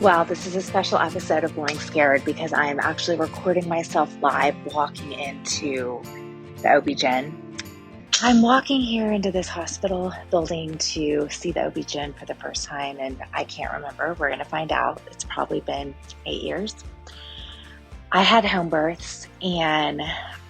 Well, this is a special episode of Boring Scared because I am actually recording myself live walking into the OB-GYN. I'm walking here into this hospital building to see the OB-GYN for the first time, and I can't remember. We're going to find out. It's probably been 8 years. I had home births, and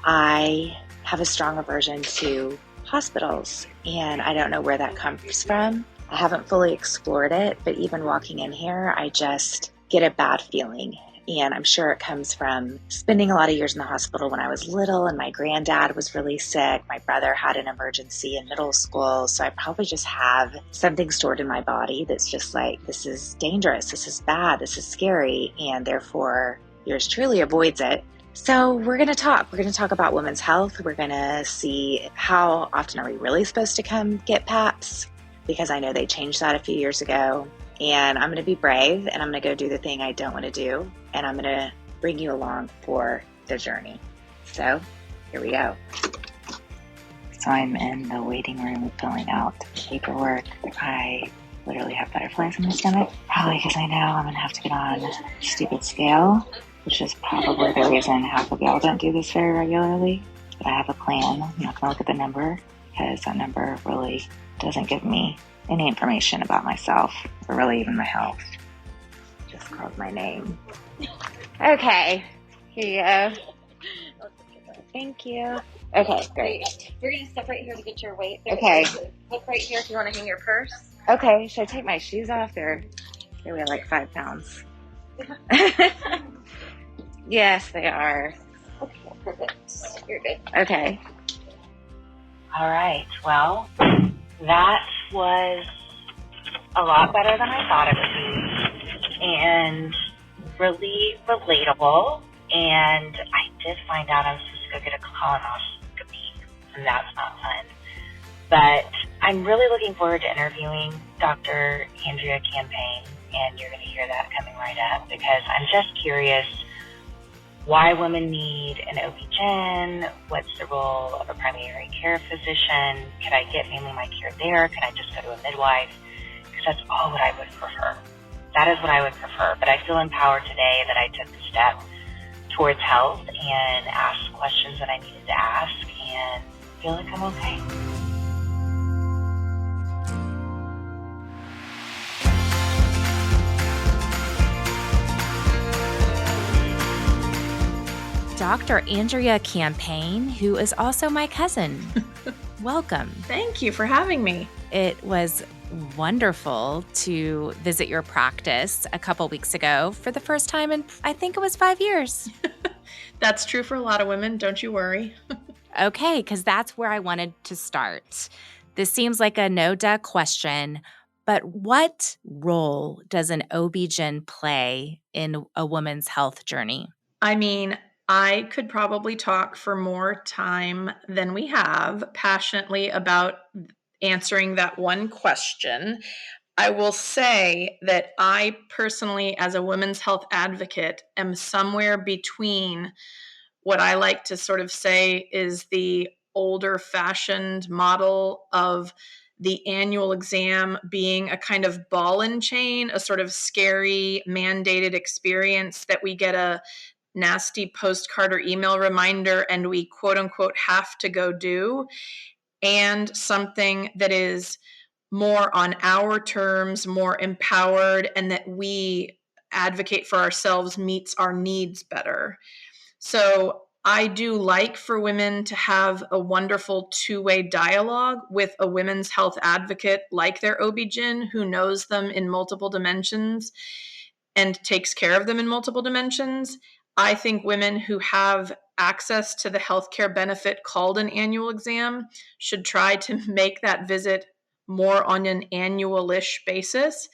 I have a strong aversion to hospitals, and I don't know where that comes from. I haven't fully explored it, but even walking in here, I just get a bad feeling. And I'm sure it comes from spending a lot of years in the hospital when I was little, and my granddad was really sick. My brother had an emergency in middle school. So I probably just have something stored in my body that's just like, this is dangerous, this is bad, this is scary, and therefore yours truly avoids it. So we're going to talk. We're going to talk about women's health. We're going to see how often are we really supposed to come get PAPs, because I know they changed that a few years ago. And I'm going to be brave, and I'm going to go do the thing I don't want to do. And I'm going to bring you along for the journey. So here we go. So I'm in the waiting room filling out paperwork. I literally have butterflies in my stomach, probably because I know I'm going to have to get on a stupid scale, which is probably the reason half of y'all don't do this very regularly. But I have a plan. I'm not going to look at the number, because that number really doesn't give me any information about myself or really even my health. Just called my name. Okay, here you go. Thank you. Okay, great. We're going to step right here to get your weight. Okay. Look right here if you want to hang your purse. Okay, should I take my shoes off? They weigh like 5 pounds. Yes, they are. Okay, perfect. You're good. Okay. All right. Well, that was a lot better than I thought it would be, and really relatable. And I did find out I was supposed to go get a colonoscopy, and that's not fun. But I'm really looking forward to interviewing Dr. Andrea Campaigne, and you're going to hear that coming right up, because I'm just curious why women need an OB-GYN, what's the role of a primary care physician, can I get mainly my care there, can I just go to a midwife, because that's all what I would prefer. That is what I would prefer, but I feel empowered today that I took the step towards health and asked questions that I needed to ask, and feel like I'm okay. Dr. Andrea Campaigne, who is also my cousin. Welcome. Thank you for having me. It was wonderful to visit your practice a couple weeks ago for the first time in, I think it was 5 years. That's true for a lot of women. Don't you worry. Okay, because that's where I wanted to start. This seems like a no-duh question, but what role does an OB-GYN play in a woman's health journey? I mean, I could probably talk for more time than we have passionately about answering that one question. I will say that I personally, as a women's health advocate, am somewhere between what I like to sort of say is the older fashioned model of the annual exam being a kind of ball and chain, a sort of scary mandated experience that we get a nasty postcard or email reminder and we quote unquote have to go do, and something that is more on our terms, more empowered, and that we advocate for ourselves meets our needs better. So I do like for women to have a wonderful two-way dialogue with a women's health advocate like their OB-GYN who knows them in multiple dimensions and takes care of them in multiple dimensions. I think women who have access to the healthcare benefit called an annual exam should try to make that visit more on an annual-ish basis.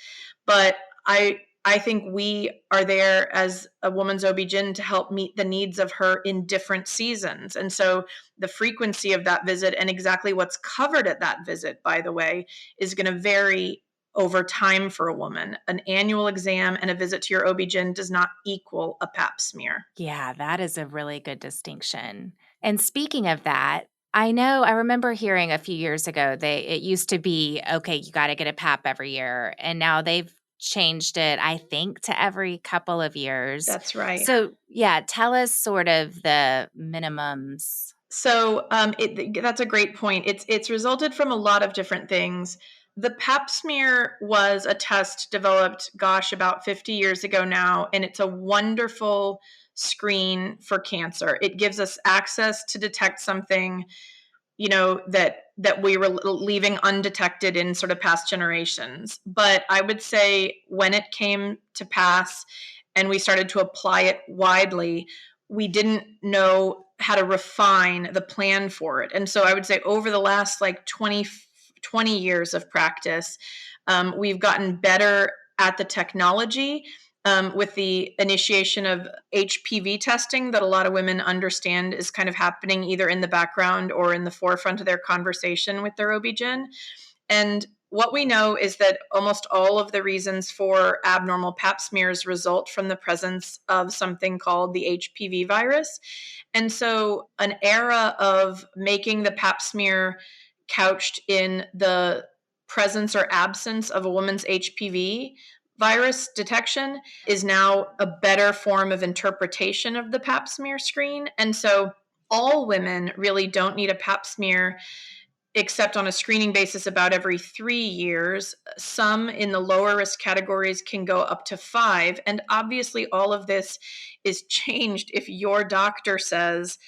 But I think we are there as a woman's OB-GYN to help meet the needs of her in different seasons. And so the frequency of that visit and exactly what's covered at that visit, by the way, is going to vary over time for a woman. An annual exam and a visit to your OB-GYN does not equal a pap smear. Yeah, that is a really good distinction. And speaking of that, I remember hearing a few years ago, it used to be, okay, you got to get a pap every year. And now they've changed it, I think, to every couple of years. That's right. So, yeah, tell us sort of the minimums. So that's a great point. It's resulted from a lot of different things. The Pap smear was a test developed, about 50 years ago now, and it's a wonderful screen for cancer. It gives us access to detect something, that we were leaving undetected in sort of past generations. But I would say when it came to pass and we started to apply it widely, we didn't know how to refine the plan for it. And so I would say over the last 20 years of practice, we've gotten better at the technology. With the initiation of HPV testing that a lot of women understand is kind of happening either in the background or in the forefront of their conversation with their OB-GYN. And what we know is that almost all of the reasons for abnormal pap smears result from the presence of something called the HPV virus. And so an era of making the pap smear couched in the presence or absence of a woman's HPV virus detection is now a better form of interpretation of the pap smear screen. And so all women really don't need a pap smear except on a screening basis about every 3 years. Some in the lower risk categories can go up to 5. And obviously all of this is changed if your doctor says,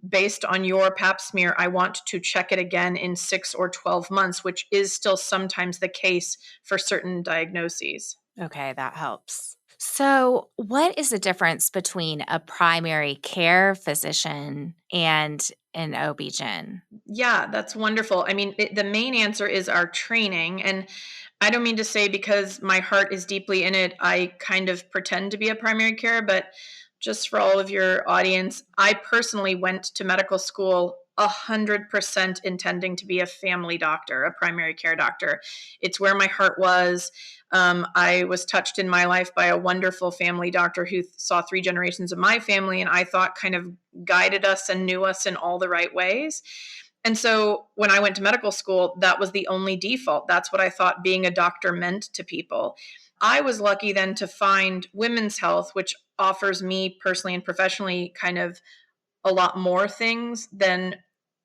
based on your pap smear, I want to check it again in 6 or 12 months, which is still sometimes the case for certain diagnoses. Okay, that helps. So, what is the difference between a primary care physician and an OB-GYN? Yeah, that's wonderful. I mean, the main answer is our training. And I don't mean to say because my heart is deeply in it, I kind of pretend to be a primary care, but just for all of your audience, I personally went to medical school 100% intending to be a family doctor, a primary care doctor. It's where my heart was. I was touched in my life by a wonderful family doctor who saw 3 generations of my family, and I thought kind of guided us and knew us in all the right ways. And so when I went to medical school, that was the only default. That's what I thought being a doctor meant to people. I was lucky then to find women's health, which offers me personally and professionally kind of a lot more things than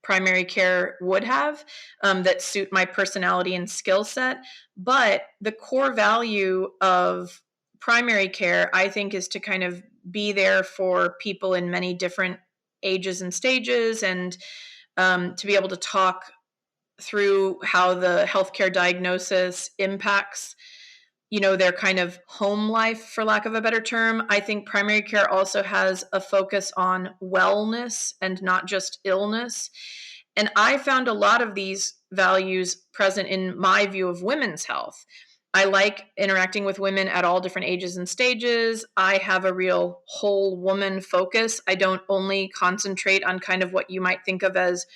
primary care would have, that suit my personality and skill set. But the core value of primary care, I think, is to kind of be there for people in many different ages and stages, and to be able to talk through how the healthcare diagnosis impacts their kind of home life, for lack of a better term. I think primary care also has a focus on wellness and not just illness. And I found a lot of these values present in my view of women's health. I like interacting with women at all different ages and stages. I have a real whole woman focus. I don't only concentrate on kind of what you might think of as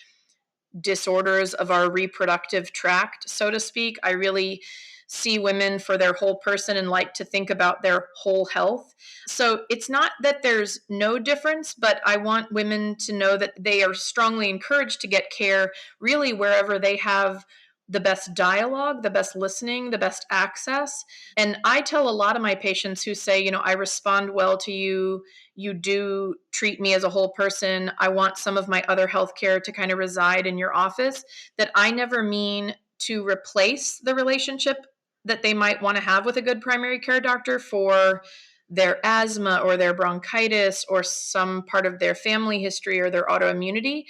disorders of our reproductive tract, so to speak. I really see women for their whole person and like to think about their whole health. So it's not that there's no difference, but I want women to know that they are strongly encouraged to get care really wherever they have the best dialogue, the best listening, the best access. And I tell a lot of my patients who say, I respond well to you. You do treat me as a whole person. I want some of my other healthcare to kind of reside in your office, that I never mean to replace the relationship that they might want to have with a good primary care doctor for their asthma or their bronchitis or some part of their family history or their autoimmunity,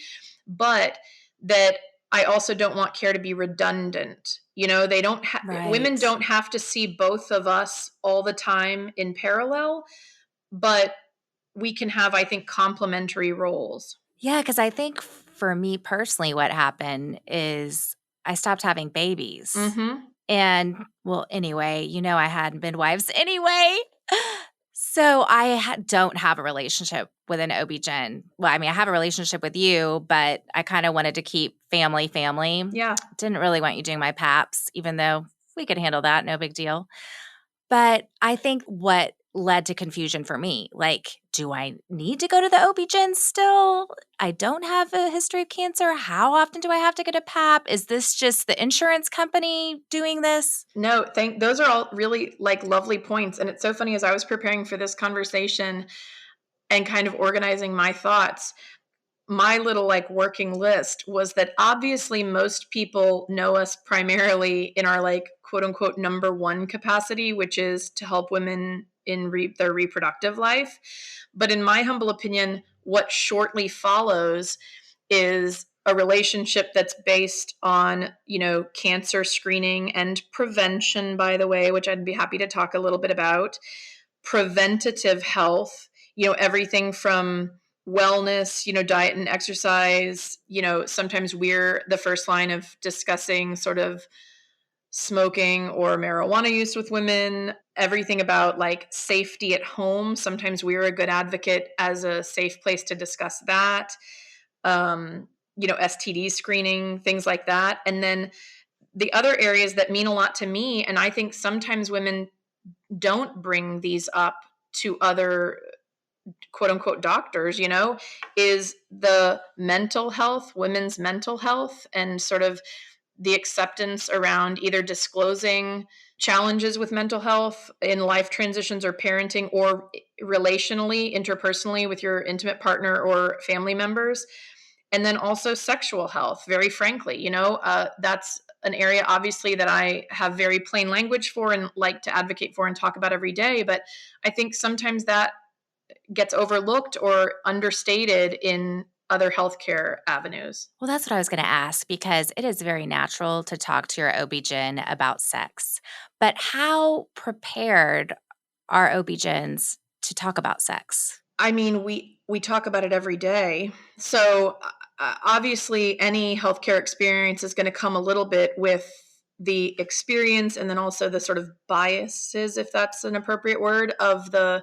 but that I also don't want care to be redundant. They don't Right. Women don't have to see both of us all the time in parallel, but we can have, I think, complementary roles. Yeah, because I think for me personally, what happened is I stopped having babies. Mm-hmm. And well, anyway, I had midwives anyway. So I don't have a relationship with an OB-GYN. Well, I mean, I have a relationship with you, but I kind of wanted to keep family. Yeah. Didn't really want you doing my PAPs, even though we could handle that, no big deal. But I think what led to confusion for me. Like, do I need to go to the OB-GYN still? I don't have a history of cancer. How often do I have to get a PAP? Is this just the insurance company doing this? No, those are all really like lovely points. And it's so funny, as I was preparing for this conversation and kind of organizing my thoughts, my little like working list was that obviously most people know us primarily in our like quote unquote number one capacity, which is to help women in their reproductive life. But in my humble opinion, what shortly follows is a relationship that's based on, cancer screening and prevention, by the way, which I'd be happy to talk a little bit about, preventative health, everything from wellness, diet and exercise. Sometimes we're the first line of discussing sort of smoking or marijuana use with women, everything about like safety at home. Sometimes we're a good advocate as a safe place to discuss that. STD screening, things like that. And then the other areas that mean a lot to me, and I think sometimes women don't bring these up to other quote unquote doctors, is the mental health, women's mental health, and sort of the acceptance around either disclosing challenges with mental health in life transitions or parenting, or relationally, interpersonally with your intimate partner or family members. And then also sexual health, very frankly, that's an area obviously that I have very plain language for and like to advocate for and talk about every day. But I think sometimes that gets overlooked or understated in other healthcare avenues. Well, that's what I was going to ask, because it is very natural to talk to your OB-GYN about sex. But how prepared are OB-GYNs to talk about sex? I mean, we talk about it every day. So obviously any healthcare experience is going to come a little bit with the experience and then also the sort of biases, if that's an appropriate word, of the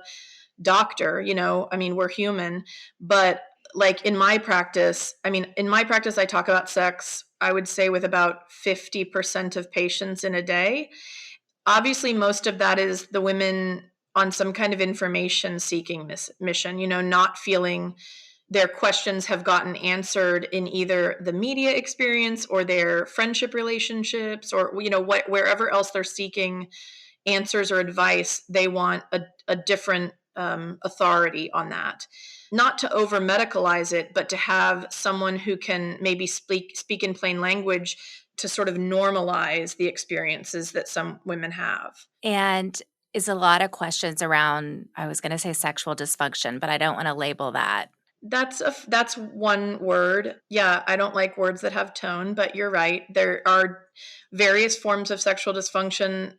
doctor. We're human. But like in my practice, I talk about sex, I would say, with about 50% of patients in a day. Obviously, most of that is the women on some kind of information seeking mission, not feeling their questions have gotten answered in either the media experience or their friendship relationships, or, wherever else they're seeking answers or advice. They want a different authority on that. Not to over medicalize it, but to have someone who can maybe speak in plain language to sort of normalize the experiences that some women have. And is a lot of questions around, I was going to say sexual dysfunction, but I don't want to label that. That's one word. Yeah, I don't like words that have tone, but you're right. There are various forms of sexual dysfunction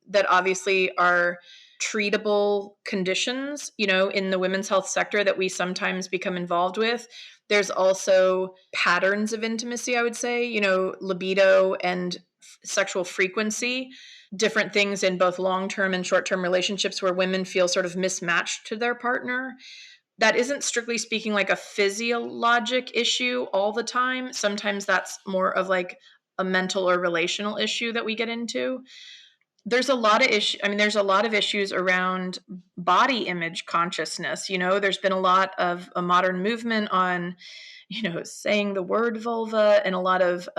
that obviously are treatable conditions, in the women's health sector that we sometimes become involved with. There's also patterns of intimacy, I would say, libido and sexual frequency, different things in both long-term and short-term relationships where women feel sort of mismatched to their partner. That isn't strictly speaking like a physiologic issue all the time. Sometimes that's more of like a mental or relational issue that we get into. There's a lot of there's a lot of issues around body image consciousness. There's been a lot of a modern movement on, saying the word vulva, and a lot of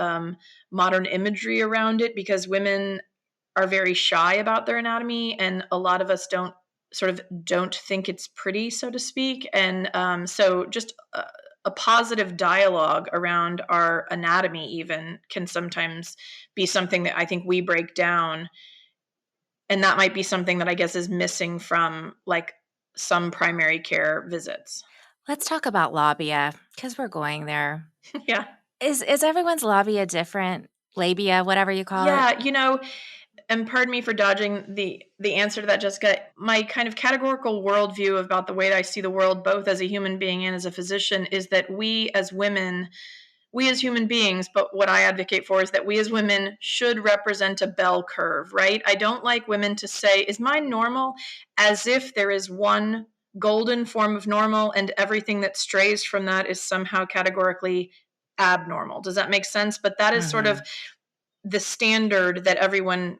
modern imagery around it, because women are very shy about their anatomy, and a lot of us don't think it's pretty, so to speak. And so just a positive dialogue around our anatomy even can sometimes be something that I think we break down. And that might be something that I guess is missing from like some primary care visits. Let's talk about labia, because we're going there. Yeah. Is everyone's labia different? Labia, whatever you call it? Yeah, and pardon me for dodging the answer to that, Jessica. My kind of categorical worldview about the way that I see the world, both as a human being and as a physician, is that we as women, we as human beings, but what I advocate for is that we as women should represent a bell curve, right? I don't like women to say, is mine normal? As if there is one golden form of normal and everything that strays from that is somehow categorically abnormal. Does that make sense? But that is sort of the standard that everyone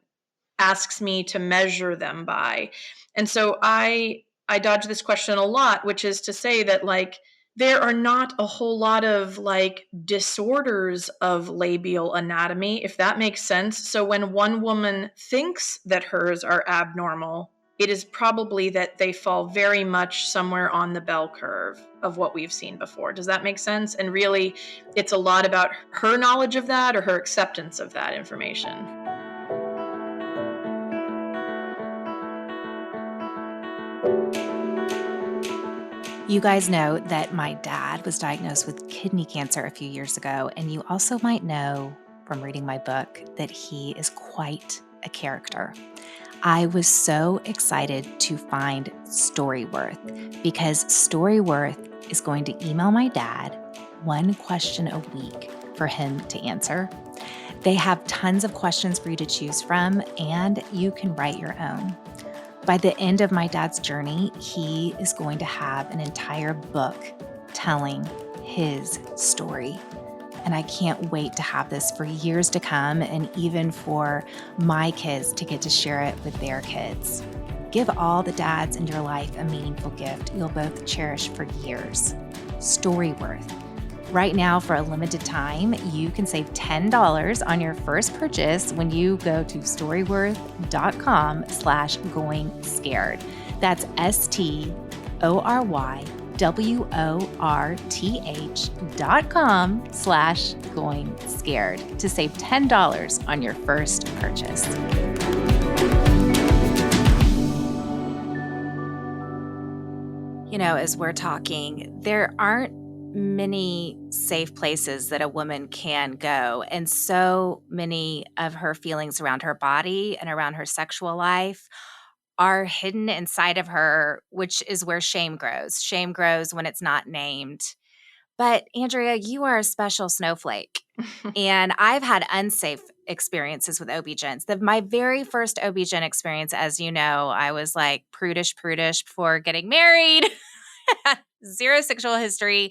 asks me to measure them by. And so I dodge this question a lot, which is to say that like there are not a whole lot of like disorders of labial anatomy, if that makes sense. So when one woman thinks that hers are abnormal, it is probably that they fall very much somewhere on the bell curve of what we've seen before. Does that make sense? And really, it's a lot about her knowledge of that or her acceptance of that information. You guys know that my dad was diagnosed with kidney cancer a few years ago, and you also might know from reading my book that he is quite a character. I was so excited to find Storyworth because Storyworth is going to email my dad one question a week for him to answer. They have tons of questions for you to choose from, and you can write your own. By the end of my dad's journey, he is going to have an entire book telling his story. And I can't wait to have this for years to come, and even for my kids to get to share it with their kids. Give all the dads in your life a meaningful gift you'll both cherish for years. Storyworth. Right now, for a limited time, you can save $10 on your first purchase when you go to storyworth.com/going-scared. That's STORYWORTH.com/going-scared to save $10 on your first purchase. You know, as we're talking, there aren't many safe places that a woman can go. And so many of her feelings around her body and around her sexual life are hidden inside of her, which is where shame grows. Shame grows when it's not named. But Andrea, you are a special snowflake. And I've had unsafe experiences with OB-GYNs. My very first OB-GYN experience, as you know, I was like prudish before getting married. Zero sexual history.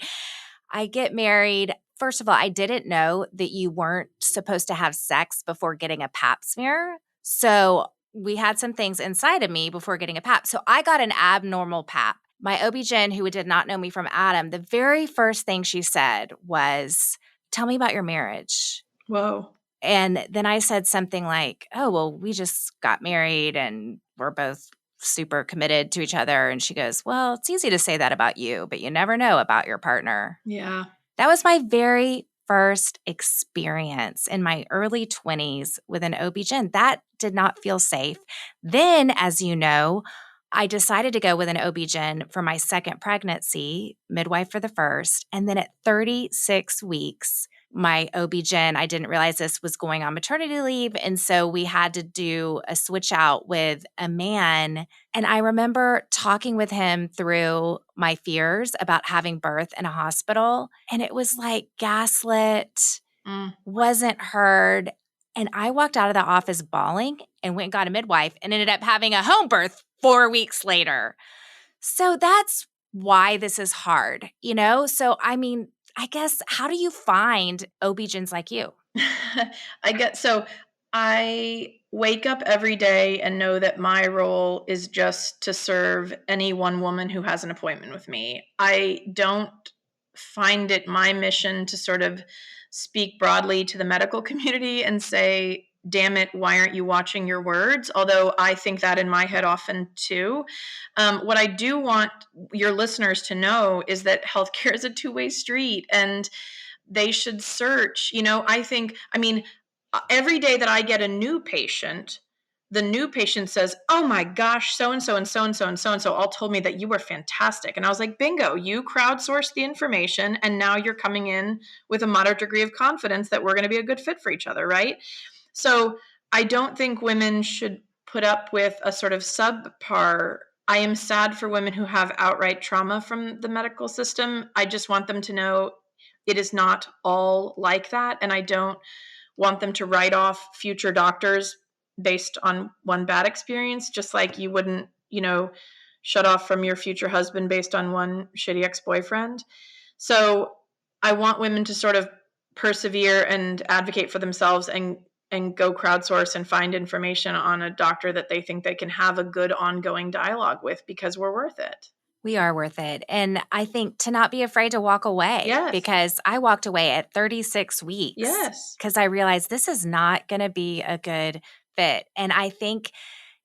I get married. First of all, I didn't know that you weren't supposed to have sex before getting a pap smear. So we had some things inside of me before getting a pap. So I got an abnormal pap. My OB-GYN, who did not know me from Adam, the very first thing she said was, "Tell me about your marriage." Whoa. And then I said something like, "Oh, well, we just got married and we're both super committed to each other." And she goes, "Well, it's easy to say that about you, but you never know about your partner." Yeah. That was my very first experience in my early 20s with an OB-GYN. That did not feel safe. Then, as you know, I decided to go with an OB-GYN for my second pregnancy, midwife for the first. And then at 36 weeks, my OB-GYN, I didn't realize this, was going on maternity leave. And so we had to do a switch out with a man. And I remember talking with him through my fears about having birth in a hospital. And it was like gaslit, wasn't heard. And I walked out of the office bawling and went and got a midwife and ended up having a home birth 4 weeks later. So that's why this is hard, you know? So, I mean, I guess, how do you find OB-GYNs like you? I wake up every day and know that my role is just to serve any one woman who has an appointment with me. I don't find it my mission to sort of speak broadly to the medical community and say, damn it, why aren't you watching your words? Although I think that in my head often too. What I do want your listeners to know is that healthcare is a two-way street, and they should search. Every day that I get a new patient, the new patient says, "Oh my gosh, so-and-so and so-and-so and so-and-so all told me that you were fantastic." And I was like, bingo, you crowdsourced the information, and now you're coming in with a moderate degree of confidence that we're going to be a good fit for each other, right? So I don't think women should put up with a sort of subpar. I am sad for women who have outright trauma from the medical system. I just want them to know it is not all like that, and I don't want them to write off future doctors based on one bad experience, just like you wouldn't, shut off from your future husband based on one shitty ex-boyfriend. So I want women to sort of persevere and advocate for themselves and and go crowdsource and find information on a doctor that they think they can have a good ongoing dialogue with, because we're worth it. We are worth it. And I think to not be afraid to walk away. Yes. Because I walked away at 36 weeks. Yes. Because I realized this is not going to be a good fit. And I think,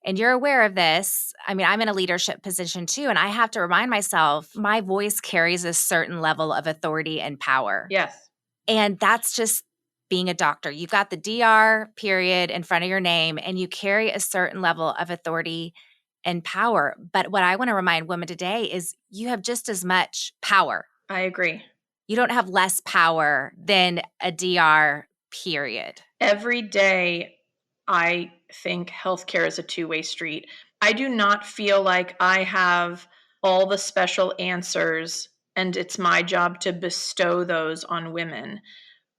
and you're aware of this, I mean, I'm in a leadership position too, and I have to remind myself my voice carries a certain level of authority and power. Yes. And that's just being a doctor. You've got the DR period in front of your name, and you carry a certain level of authority and power. But what I want to remind women today is you have just as much power. I agree. You don't have less power than a DR period. Every day, I think healthcare is a two-way street. I do not feel like I have all the special answers, and it's my job to bestow those on women.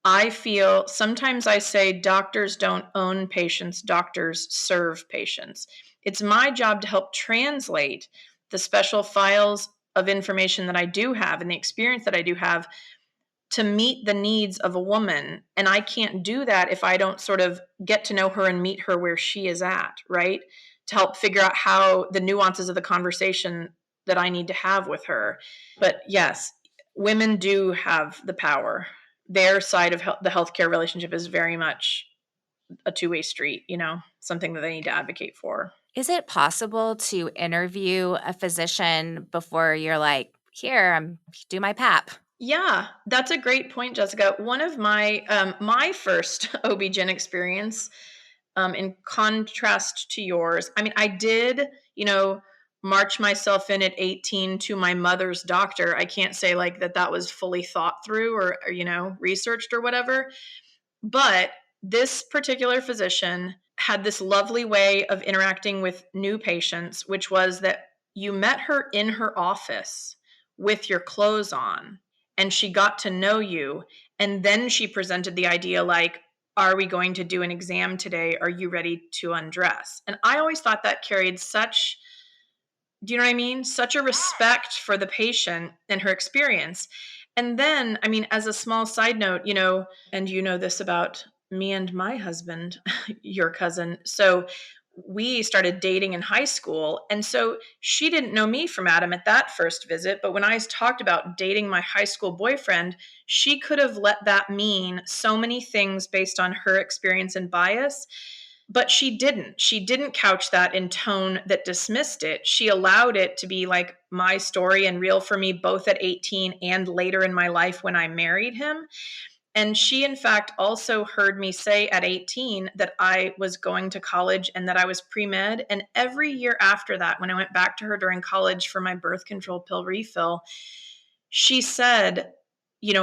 I feel, sometimes I say doctors don't own patients, doctors serve patients. It's my job to help translate the special files of information that I do have and the experience that I do have to meet the needs of a woman. And I can't do that if I don't sort of get to know her and meet her where she is at, right? To help figure out how the nuances of the conversation that I need to have with her. But yes, women do have the power. Their side of the healthcare relationship is very much a two-way street, something that they need to advocate for. Is it possible to interview a physician before you're like, here, do my PAP? Yeah, that's a great point, Jessica. One of my my first OB-GYN experience, in contrast to yours, I mean, I did, march myself in at 18 to my mother's doctor. I can't say like that was fully thought through or researched or whatever. But this particular physician had this lovely way of interacting with new patients, which was that you met her in her office with your clothes on, and she got to know you. And then she presented the idea like, are we going to do an exam today? Are you ready to undress? And I always thought that carried such, do you know what I mean? Such a respect for the patient and her experience. And then, I mean, as a small side note, and you know this about me and my husband, your cousin. So we started dating in high school. And so she didn't know me from Adam at that first visit. But when I talked about dating my high school boyfriend, she could have let that mean so many things based on her experience and bias. But she didn't. She didn't couch that in tone that dismissed it. She allowed it to be like my story and real for me, both at 18 and later in my life when I married him. And she, in fact, also heard me say at 18 that I was going to college and that I was pre-med. And every year after that, when I went back to her during college for my birth control pill refill, she said,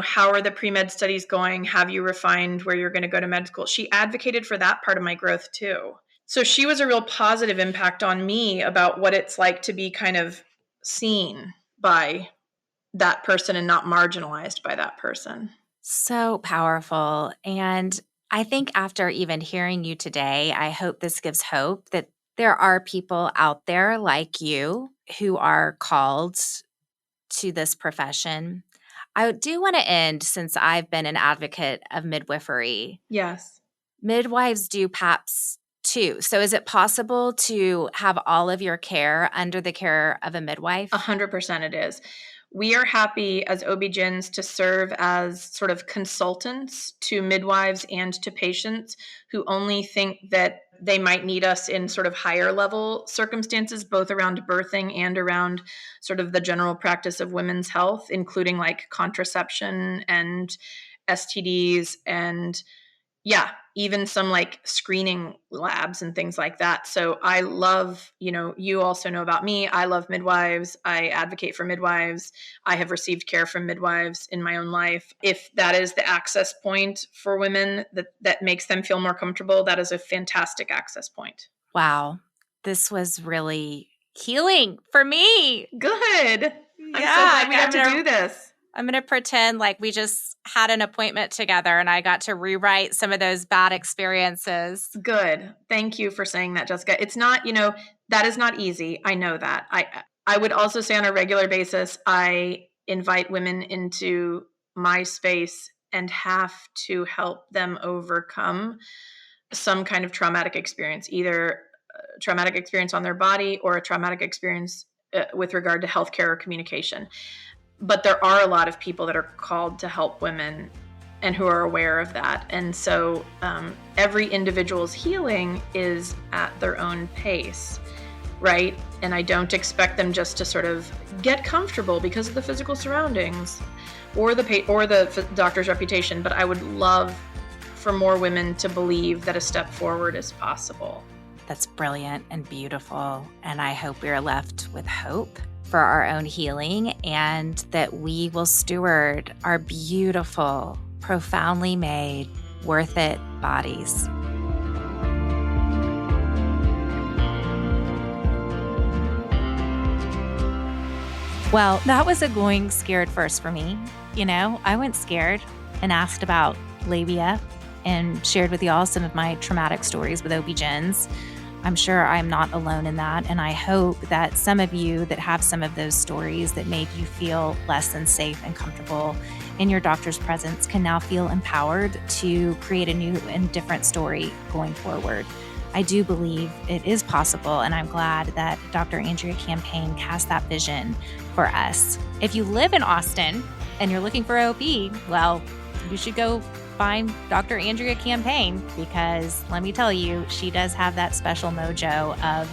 how are the pre-med studies going? Have you refined where you're going to go to med school? She advocated for that part of my growth too. So she was a real positive impact on me about what it's like to be kind of seen by that person and not marginalized by that person. So powerful. And I think after even hearing you today, I hope this gives hope that there are people out there like you who are called to this profession. I do want to end, since I've been an advocate of midwifery. Yes. Midwives do PAPs too. So is it possible to have all of your care under the care of a midwife? 100% it is. We are happy as OB-GYNs to serve as sort of consultants to midwives and to patients who only think that they might need us in sort of higher level circumstances, both around birthing and around sort of the general practice of women's health, including like contraception and STDs and even some like screening labs and things like that. So I love, you also know about me. I love midwives. I advocate for midwives. I have received care from midwives in my own life. If that is the access point for women that makes them feel more comfortable, that is a fantastic access point. Wow. This was really healing for me. Good. I'm so glad we got to do this. I'm going to pretend like we just had an appointment together and I got to rewrite some of those bad experiences. Good. Thank you for saying that, Jessica. It's not, that is not easy. I know that. I would also say on a regular basis, I invite women into my space and have to help them overcome some kind of traumatic experience, either a traumatic experience on their body or a traumatic experience with regard to healthcare or communication. But there are a lot of people that are called to help women and who are aware of that. And so every individual's healing is at their own pace, right? And I don't expect them just to sort of get comfortable because of the physical surroundings or the doctor's reputation. But I would love for more women to believe that a step forward is possible. That's brilliant and beautiful. And I hope we are left with hope for our own healing, and that we will steward our beautiful, profoundly made, worth it bodies. Well, that was a going scared first for me. I went scared and asked about labia and shared with y'all some of my traumatic stories with OB-GYNs. I'm sure I'm not alone in that, and I hope that some of you that have some of those stories that made you feel less than safe and comfortable in your doctor's presence can now feel empowered to create a new and different story going forward. I do believe it is possible, and I'm glad that Dr. Andrea Campaigne cast that vision for us. If you live in Austin and you're looking for OB, well, you should go find Dr. Andrea Campaigne, because let me tell you, she does have that special mojo of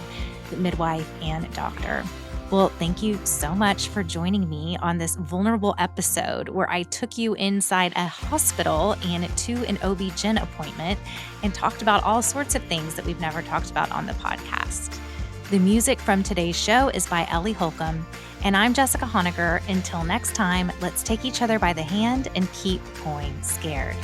the midwife and doctor. Well, thank you so much for joining me on this vulnerable episode where I took you inside a hospital and to an OB-GYN appointment and talked about all sorts of things that we've never talked about on the podcast. The music from today's show is by Ellie Holcomb, and I'm Jessica Honegger. Until next time, let's take each other by the hand and keep going scared.